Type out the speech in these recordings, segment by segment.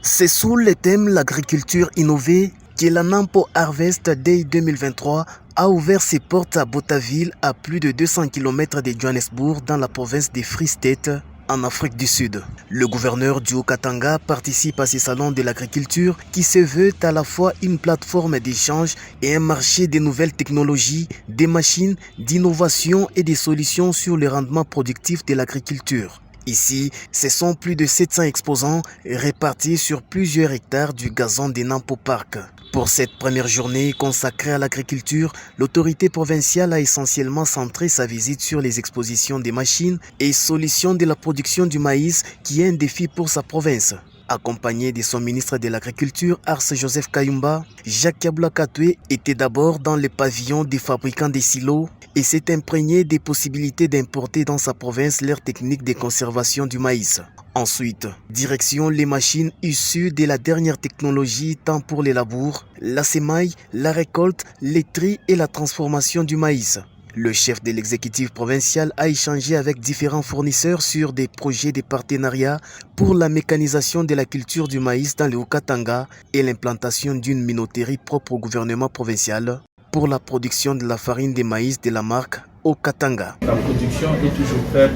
C'est sous le thème l'agriculture innovée que la Nampo Harvest Day 2023 a ouvert ses portes à Botaville, à plus de 200 km de Johannesburg, dans la province des Free State, en Afrique du Sud. Le gouverneur du Haut-Katanga participe à ces salons de l'agriculture qui se veut à la fois une plateforme d'échange et un marché des nouvelles technologies, des machines, d'innovation et des solutions sur le rendement productif de l'agriculture. Ici, ce sont plus de 700 exposants répartis sur plusieurs hectares du gazon des Nampo Park. Pour cette première journée consacrée à l'agriculture, l'autorité provinciale a essentiellement centré sa visite sur les expositions des machines et solutions de la production du maïs qui est un défi pour sa province. Accompagné de son ministre de l'Agriculture, Arce Joseph Kayumba, Jacques Kabula Katwe était d'abord dans le pavillon des fabricants des silos et s'est imprégné des possibilités d'importer dans sa province leurs techniques de conservation du maïs. Ensuite, direction les machines issues de la dernière technologie tant pour les labours, la semaille, la récolte, les tris et la transformation du maïs. Le chef de l'exécutif provincial a échangé avec différents fournisseurs sur des projets de partenariat pour la mécanisation de la culture du maïs dans le Haut-Katanga et l'implantation d'une minoterie propre au gouvernement provincial pour la production de la farine de maïs de la marque Haut-Katanga. La production est toujours faible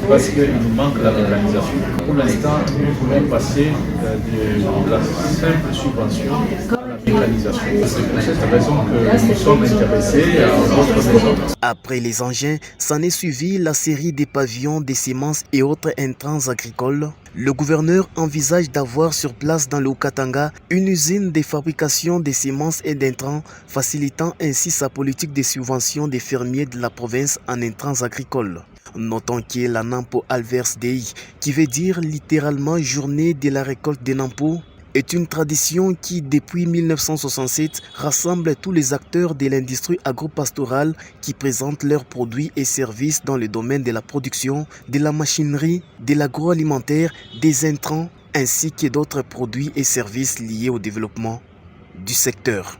parce qu'il nous manque la mécanisation. Pour l'instant, nous voulons passer de la simple subvention à la mécanisation. C'est pour cette raison que nous sommes intéressés à votre maison. Après les engins, s'en est suivi la série des pavillons, des semences et autres intrants agricoles. Le gouverneur envisage d'avoir sur place dans le Haut-Katanga une usine de fabrication des semences et d'intrants, facilitant ainsi sa politique de subvention des fermiers de la province en intrants agricoles. Notons que la Nampo Harvest Day, qui veut dire littéralement journée de la récolte des Nampo, est une tradition qui, depuis 1967, rassemble tous les acteurs de l'industrie agro-pastorale qui présentent leurs produits et services dans le domaine de la production, de la machinerie, de l'agroalimentaire, des intrants, ainsi que d'autres produits et services liés au développement du secteur.